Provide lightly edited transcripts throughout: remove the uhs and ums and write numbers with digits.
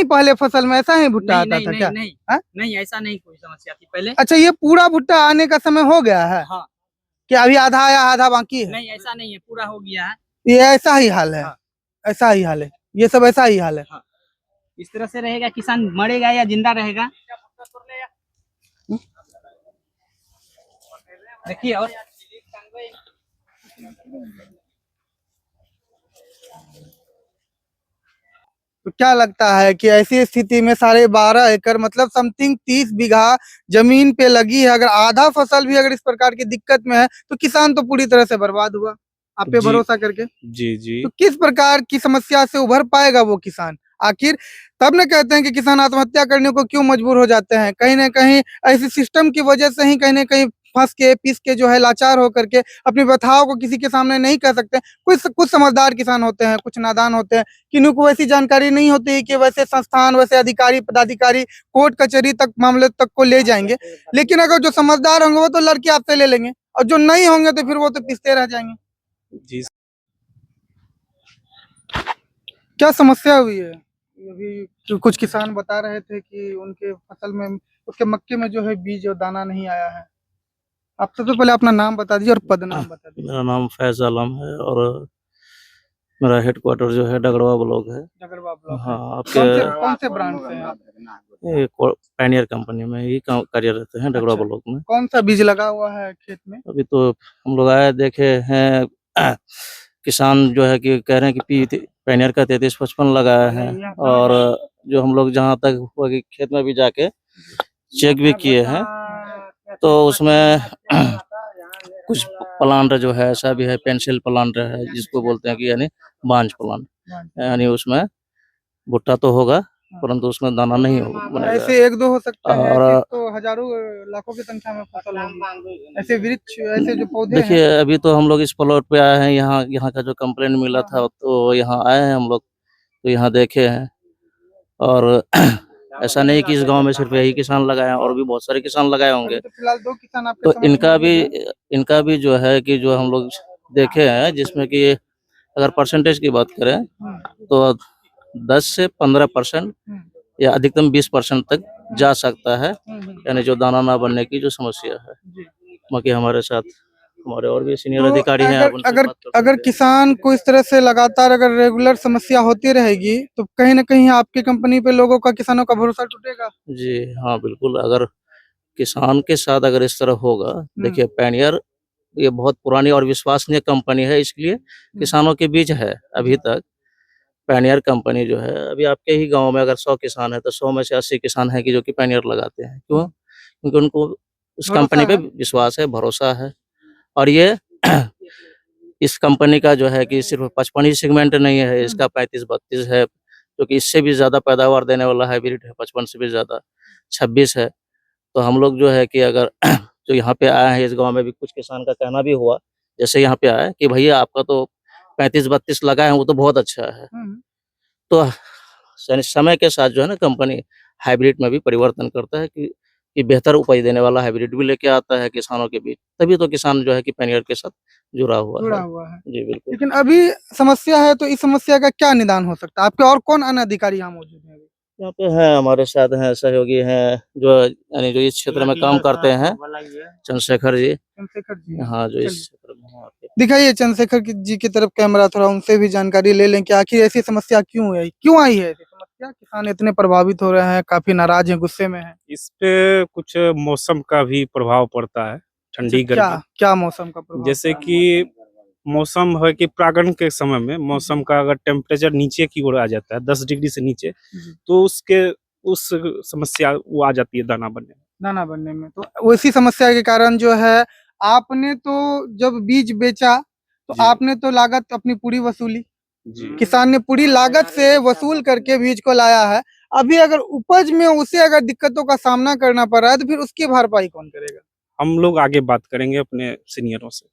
ही पहले फसल में ऐसा ही भुट्टा आता था क्या? नहीं, ऐसा नहीं कोई समस्या थी पहले। अच्छा, ये पूरा भुट्टा आने का समय हो गया है? हाँ। क्या अभी आधा आया आधा बाकी है? नहीं, ऐसा नहीं है, पूरा हो गया है। ये ऐसा ही हाल है? हाँ। ऐसा ही हाल है, ये सब ऐसा ही हाल है। हाँ। इस तरह से रहेगा, किसान मरेगा या जिंदा रहेगा। देखिए, और तो क्या लगता है कि ऐसी स्थिति में 12.5 एकड़ मतलब समथिंग 30 बीघा जमीन पे लगी है, अगर आधा फसल भी अगर इस प्रकार की दिक्कत में है तो किसान तो पूरी तरह से बर्बाद हुआ आप पे भरोसा करके। जी जी। तो किस प्रकार की समस्या से उभर पाएगा वो किसान आखिर? तब न कहते हैं कि किसान आत्महत्या करने को क्यों मजबूर हो जाते हैं, कहीं ना कहीं ऐसे सिस्टम की वजह से ही कहीं ना कहीं फंस के पीस के जो है लाचार होकर के अपनी व्यथाओं को किसी के सामने नहीं कह सकते। कुछ समझदार किसान होते हैं, कुछ नादान होते हैं, किन्हीं को ऐसी जानकारी नहीं होती कि वैसे संस्थान वैसे अधिकारी पदाधिकारी कोर्ट कचहरी तक मामले तक को ले जाएंगे। लेकिन अगर जो समझदार होंगे वो तो लड़के आपसे ले लेंगे, और जो नहीं होंगे तो फिर वो तो पिसते रह जाएंगे। जी। क्या समस्या हुई है? अभी कुछ किसान बता रहे थे कि उनके फसल में उसके मक्के में जो है बीज और दाना नहीं आया है। आप सबसे पहले अपना नाम बता दीजिए और पद नाम बता दीजिए। मेरा नाम फैज आलम है और मेरा हेडक्वार्टर जो है डगड़वा ब्लॉक है। डगरवा ब्लॉक। हाँ, कौन से ब्रांड से हैं आप? ये पैनियर कंपनी में ही कार्यरत हैं डगड़वा अच्छा। ब्लॉक में। कौन सा बीज लगा हुआ है खेत में? अभी तो हम लोग आए देखे हैं किसान जो है कि कह रहे हैं कि पैनियर का 3355 लगाया है, और जो हम लोग जहाँ तक हुआ कि खेत में भी जाके चेक भी किए हैं तो उसमें कुछ प्लांट जो है ऐसा भी है, पेंसिल प्लांट है जिसको बोलते हैं कि यानी बांझ प्लांट, यानी उसमें भुट्टा तो होगा परंतु उसमें दाना नहीं बनेगा। ऐसे एक दो हो सकते हैं, और ऐसे तो हजारों लाखों की संख्या में फसल होगी। ऐसे वृक्ष ऐसे जो पौधे हैं। देखिए, अभी तो हम लोग इस प्लॉट पे आए हैं, यहाँ का जो कंप्लेंट मिला था तो यहाँ आए हैं हम लोग, तो यहाँ देखे हैं। और ऐसा नहीं कि इस गांव में सिर्फ यही किसान लगाए हैं, और भी बहुत सारे किसान लगाए होंगे। तो फिलहाल 2 किसान आपके तो समझ में इनका भी जो है कि जो हम लोग देखे हैं, जिसमें कि अगर परसेंटेज की बात करें तो 10 से 15% या अधिकतम 20% तक जा सकता है, यानी जो दाना ना बनने की जो समस्या है। बाकी हमारे साथ हमारे और भी सीनियर अधिकारी हैं। अगर किसान को इस तरह से लगातार अगर रेगुलर समस्या होती रहेगी तो कहीं ना कहीं आपकी कंपनी पे लोगों का, किसानों का भरोसा टूटेगा। जी हाँ, बिल्कुल। अगर किसान के साथ अगर इस तरह होगा, देखिए पैनियर ये बहुत पुरानी और विश्वसनीय कंपनी है, इसलिए किसानों के बीच है अभी तक। पैनियर कंपनी जो है, अभी आपके ही गांव में अगर 100 किसान है तो 100 में से 80 किसान है कि जो कि पैनियर लगाते हैं। क्यों? क्योंकि उनको उस कंपनी पे विश्वास है, भरोसा है। और ये इस कंपनी का जो है कि सिर्फ 55 ही सेगमेंट नहीं है, इसका 35-32 है, जो कि इससे भी ज्यादा पैदावार देने वाला हाइब्रिड है, 55 से भी ज्यादा 26 है। तो हम लोग जो है कि अगर जो यहाँ पे आए हैं, इस गांव में भी कुछ किसान का कहना भी हुआ जैसे यहाँ पे आए कि भैया आपका तो 35-32 लगा है, वो तो बहुत अच्छा है। तो समय के साथ जो है ना कंपनी हाइब्रिड में भी परिवर्तन करता है कि बेहतर उपज देने वाला हाइब्रिड भी लेके आता है किसानों के बीच, तभी तो किसान जो है कि पैनियर के साथ जुड़ा हुआ है। जी बिल्कुल। लेकिन अभी समस्या है तो इस समस्या का क्या निदान हो सकता है? आपके और कौन अन्य अधिकारी यहाँ मौजूद हैं? यहाँ पे है, हमारे साथ हैं, सहयोगी हैं जो यानी जो इस क्षेत्र में काम करते हैं, चंद्रशेखर जी। हाँ, जो इस क्षेत्र में दिखाइए चंद्रशेखर जी की तरफ कैमरा, थोड़ा उनसे भी जानकारी ले लें कि आखिर ऐसी समस्या क्यों आई है ऐसी समस्या, किसान इतने प्रभावित हो रहे हैं, काफी नाराज हैं, गुस्से में हैं। इस पे कुछ मौसम का भी प्रभाव पड़ता है, ठंडी गर्मी। क्या मौसम का प्रभाव? जैसे कि मौसम है कि परागण के समय में मौसम का अगर टेम्परेचर नीचे की ओर आ जाता है 10 डिग्री से नीचे, तो उस समस्या वो आ जाती है दाना बनने में। तो उसी समस्या के कारण जो है आपने तो जब बीज बेचा तो आपने तो लागत अपनी पूरी वसूली, किसान ने पूरी लागत से वसूल करके बीज को लाया है। अभी अगर उपज में उसे अगर दिक्कतों का सामना करना पड़ रहा है तो फिर उसकी भरपाई कौन करेगा? हम लोग आगे बात करेंगे अपने सीनियरों से।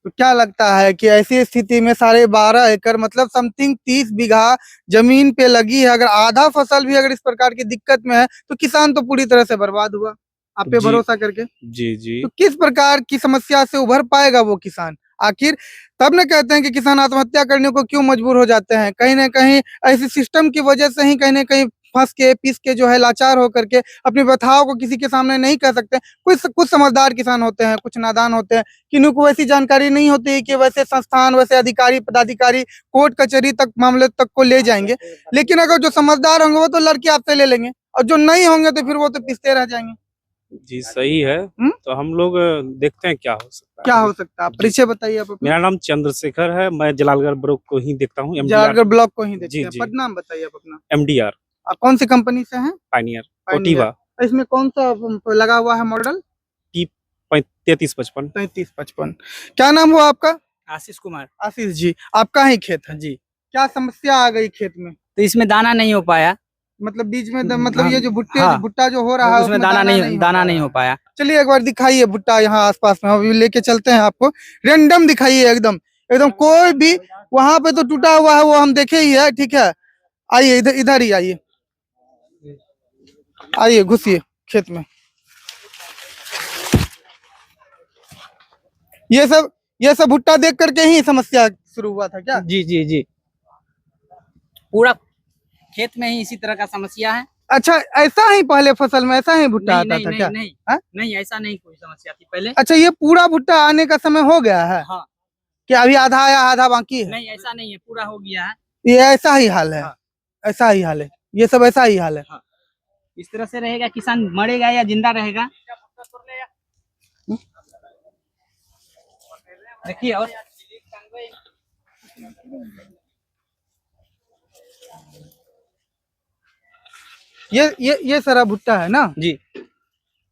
तो क्या लगता है कि ऐसी स्थिति में 12.5 एकड़ मतलब समथिंग 30 बीघा जमीन पे लगी है, अगर आधा फसल भी अगर इस प्रकार की दिक्कत में है तो किसान तो पूरी तरह से बर्बाद हुआ आप पे भरोसा करके। जी। तो किस प्रकार की समस्या से उभर पाएगा वो किसान आखिर? तब न कहते हैं कि किसान आत्महत्या करने को क्यों मजबूर हो जाते हैं, कहीं ना कहीं ऐसे सिस्टम की वजह से ही कहीं ना कहीं फंस के पीस के जो है लाचार होकर के अपनी व्यथाओं को किसी के सामने नहीं कह सकते। कुछ समझदार किसान होते हैं, कुछ नादान होते हैं, किन्हीं को वैसी जानकारी नहीं होती कि वैसे संस्थान, वैसे अधिकारी पदाधिकारी कोर्ट कचहरी तक मामले तक को ले जाएंगे। लेकिन अगर जो समझदार होंगे वो तो लड़के आपसे ले लेंगे, और जो नहीं होंगे तो फिर वो तो पिसते रह जाएंगे। जी सही है। तो हम लोग देखते हैं क्या हो सकता है। क्या हो सकता है, आप परिचय बताइए आप अपना। मेरा नाम चंद्रशेखर है, मैं जलालगढ़ ब्लॉक को ही देखता हूँ। जलालगढ़ ब्लॉक को ही देखते जी, हैं। जी। पद नाम बताइए आप अपना। MDR आप कौन सी कंपनी से हैं? Pioneer Pioneer. कोटिवा इसमें कौन सा लगा हुआ है मॉडल? 3355। 3355। क्या नाम हुआ आपका? आशीष कुमार। आशीष जी, आपका ही खेत है जी। क्या समस्या आ गई खेत में? तो इसमें दाना नहीं हो पाया, मतलब बीच में मतलब ये जो हाँ। भुट्टा जो हो रहा है उसमें दाना नहीं हो पाया। चलिए एक बार दिखाइए भुट्टा यहाँ आसपास में, अभी लेके चलते हैं आपको। रेंडम दिखाइए, एकदम एकदम कोई भी वहां पे तो टूटा हुआ है वो हम देखे ही है, ठीक है। आइए इधर, इधर ही आइए, आइए घुसिए खेत में। ये सब भुट्टा देख करके ही समस्या शुरू हुआ था क्या? जी जी जी, पूरा खेत में ही इसी तरह का समस्या है। अच्छा, ऐसा ही पहले फसल में ऐसा ही भुट्टा आता नहीं था नहीं क्या? नहीं हाँ? नहीं, ऐसा नहीं कोई समस्या थी पहले। अच्छा, ये पूरा भुट्टा आने का समय हो गया है हाँ। कि अभी आधा आया आधा बाकी है? नहीं, ऐसा नहीं है, पूरा हो गया है। ये ऐसा ही हाल है। हाँ। ऐसा ही हाल है, ये सब ऐसा ही हाल है। इस तरह से रहेगा, किसान मरेगा या जिंदा रहेगा। देखिए, और ये सारा भुट्टा है ना जी,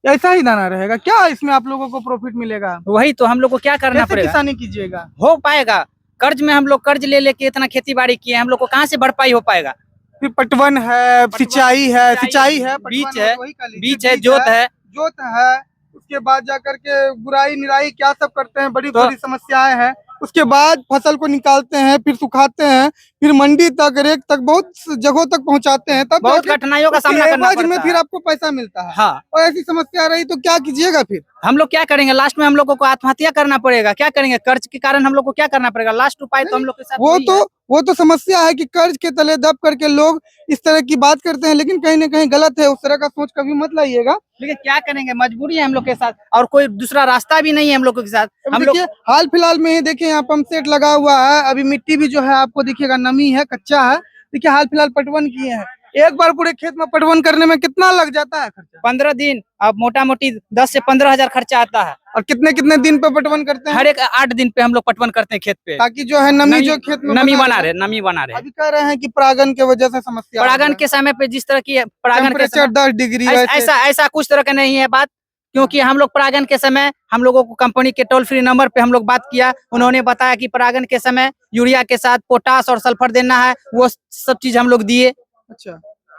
ऐसा ही दाना रहेगा क्या? इसमें आप लोगों को प्रॉफिट मिलेगा? वही तो हम लोग को क्या करना कैसे पड़ेगा। किसानी कीजिएगा? हो पाएगा, कर्ज में हम लोग कर्ज ले लेके इतना खेती बाड़ी किए, हम लोग को कहाँ से भरपाई हो पाएगा। फिर पटवन है, सिंचाई है, बीज पटवन है, वही का लीजिए, बीज है, जोत है। उसके बाद जाकर के गुराई निराई क्या सब करते हैं, बड़ी तो- बड़ी समस्याएं हैं। उसके बाद फसल को निकालते हैं, फिर सुखाते हैं, फिर मंडी तक, रेक तक, बहुत जगहों तक पहुंचाते हैं, तब बहुत जाके कठिनाइयों का उसके सामना करना एवज पड़ता में है। फिर आपको पैसा मिलता है। हाँ, और ऐसी समस्या रही तो क्या कीजिएगा फिर? हम लोग क्या करेंगे, लास्ट में हम लोगों को आत्महत्या करना पड़ेगा। क्या करेंगे, कर्ज के कारण हम लोग को क्या करना पड़ेगा। लास्ट उपाय तो हम लोग के साथ वही है। वो तो समस्या है कि कर्ज के तले दब करके लोग इस तरह की बात करते हैं, लेकिन कहीं ना कहीं गलत है। उस तरह का सोच कभी मत लाइएगा। लेकिन क्या करेंगे, मजबूरी है हम लोग के साथ, और कोई दूसरा रास्ता भी नहीं है हम लोग के साथ। हम लोग देखिए हाल फिलहाल में ही देखिए यहाँ पंप सेट लगा हुआ है, अभी मिट्टी भी जो है आपको दिखेगा नमी है, कच्चा है। देखिए हाल फिलहाल पटवन किए हैं, एक बार पूरे खेत में पटवन करने में कितना लग जाता है खर्चा? 15 दिन, अब मोटा मोटी 10 से 15 हजार खर्चा आता है। और कितने कितने दिन पे पटवन करते हैं? हर एक 8 दिन पे हम लोग पटवन करते हैं खेत पे, ताकि जो है नमी जो खेत में नमी बना बना रहे। रहे, नमी बना रहे। अभी कह रहे हैं कि परागन के वजह से समस्या परागन के समय पे जिस तरह की परागन के टेम्परेचर 10 डिग्री ऐसा कुछ तरह का नहीं है बात। क्योंकि हम लोग परागन के समय हम लोगों को कंपनी के टोल फ्री नंबर पे हम लोग बात किया, उन्होंने बताया कि परागन के समय यूरिया के साथ पोटास और सल्फर देना है, वो सब चीज हम लोग दिए। अच्छा,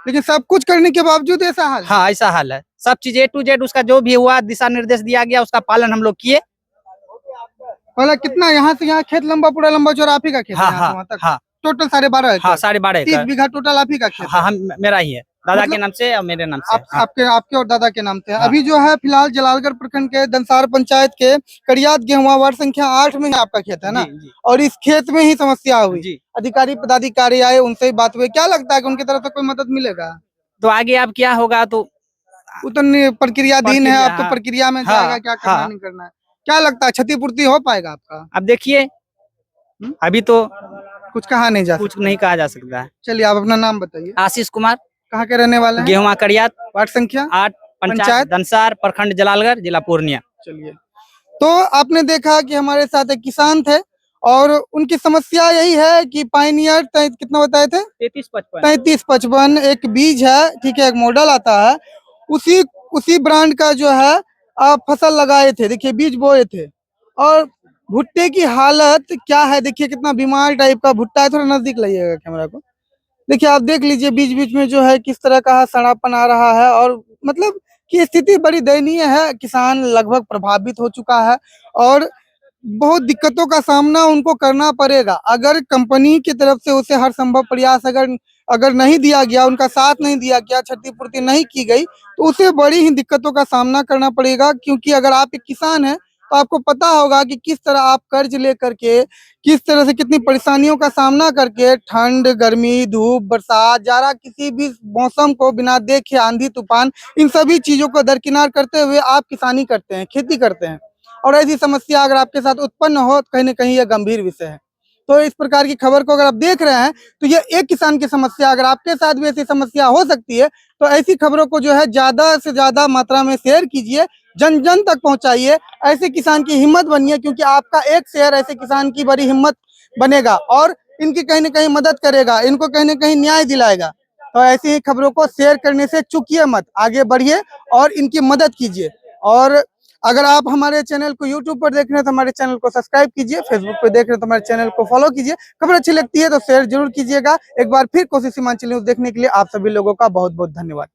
लेकिन सब कुछ करने के बावजूद ऐसा हाल? हाँ, ऐसा हाल है। सब चीज A to Z उसका जो भी हुआ, दिशा निर्देश दिया गया, उसका पालन हम लोग किए। मतलब कितना यहाँ से यहाँ खेत लंबा, पूरा लंबा चौड़ा आप ही का खेत है? हाँ यहाँ से हाँ वहाँ तक हाँ टोटल 12.5 एकड़? हाँ, 12.5 30 एकड़। बीघा टोटल आप ही का खेत है? हाँ, हम मेरा ही है, दादा मतलब के नाम से और मेरे नाम से। हाँ। आपके और दादा के नाम से है। हाँ। अभी जो है फिलहाल जलालगढ़ प्रखंड के दंसार पंचायत के कड़ियात गेहुआ वार्ड संख्या 8 में आपका खेत है ना? जी, जी, और इस खेत में ही समस्या हुई, जी। अधिकारी पदाधिकारी आए, उनसे ही बात हुई। क्या लगता है कि उनकी तरफ से कोई मदद मिलेगा? तो आगे अब क्या होगा, तो वो तो प्रक्रियाधीन है, अब तो हाँ। प्रक्रिया में हाँ, जाएगा, क्या करना हाँ। नहीं करना है। क्या लगता है क्षतिपूर्ति हो पाएगा आपका? अब देखिए, अभी तो कुछ कहा नहीं जा कुछ सकता। नहीं कहा जा सकता है। चलिए आप अपना नाम बताइए, आशीष कुमार, कहाँ के रहने वाले हैं? गेहुआ कड़ियात, वार्ड संख्या 8, पंचायत पंचायत? दंसार, प्रखंड जलालगढ़, जिला पूर्णिया। चलिए, तो आपने देखा कि हमारे साथ एक किसान थे और उनकी समस्या यही है कि पायनियर कितना बताए थे? 3355। 3355 एक बीज है, ठीक है, एक मॉडल आता है, उसी ब्रांड का जो है आप फसल लगाए थे। देखिए बीज बोए थे, और भुट्टे की हालत क्या है, देखिए कितना बीमार टाइप का भुट्टा है। थोड़ा नजदीक लाइएगा कैमरा को, देखिए आप देख लीजिए बीच बीच में जो है किस तरह का सड़ापन आ रहा है, और मतलब की स्थिति बड़ी दयनीय है। किसान लगभग प्रभावित हो चुका है और बहुत दिक्कतों का सामना उनको करना पड़ेगा। अगर कंपनी की तरफ से उसे हर संभव प्रयास अगर नहीं दिया गया, उनका साथ नहीं दिया गया, क्षतिपूर्ति नहीं की गई, तो उसे बड़ी ही दिक्कतों का सामना करना पड़ेगा। क्योंकि अगर आप एक किसान हैं तो आपको पता होगा कि किस तरह आप कर्ज लेकर के किस तरह से कितनी परेशानियों का सामना करके ठंड, गर्मी, धूप, बरसात, जाड़ा किसी भी मौसम को बिना देखे आंधी तूफान इन सभी चीजों को दरकिनार करते हुए आप किसानी करते हैं, खेती करते हैं। और ऐसी समस्या अगर आपके साथ उत्पन्न हो तो कहीं ना कहीं यह गंभीर विषय है। तो इस प्रकार की खबर को अगर आप देख रहे हैं तो ये एक किसान की समस्या, अगर आपके साथ भी ऐसी समस्या हो सकती है तो ऐसी खबरों को जो है ज्यादा से ज्यादा मात्रा में शेयर कीजिए, जन जन तक पहुंचाइए, ऐसे किसान की हिम्मत बनिए, क्योंकि आपका एक शेयर ऐसे किसान की बड़ी हिम्मत बनेगा और इनकी कहीं ना कहीं मदद करेगा, इनको कहीं ना कहीं न्याय दिलाएगा। तो ऐसी ही खबरों को शेयर करने से चूकिए मत, आगे बढ़िए और इनकी मदद कीजिए। और अगर आप हमारे चैनल को YouTube पर देख रहे हैं तो हमारे चैनल को सब्सक्राइब कीजिए, फेसबुक पर देख रहे हैं तो हमारे चैनल को फॉलो कीजिए। खबर अच्छी लगती है तो शेयर जरूर कीजिएगा। एक बार फिर कोसी सीमांचल न्यूज देखने के लिए आप सभी लोगों का बहुत बहुत धन्यवाद।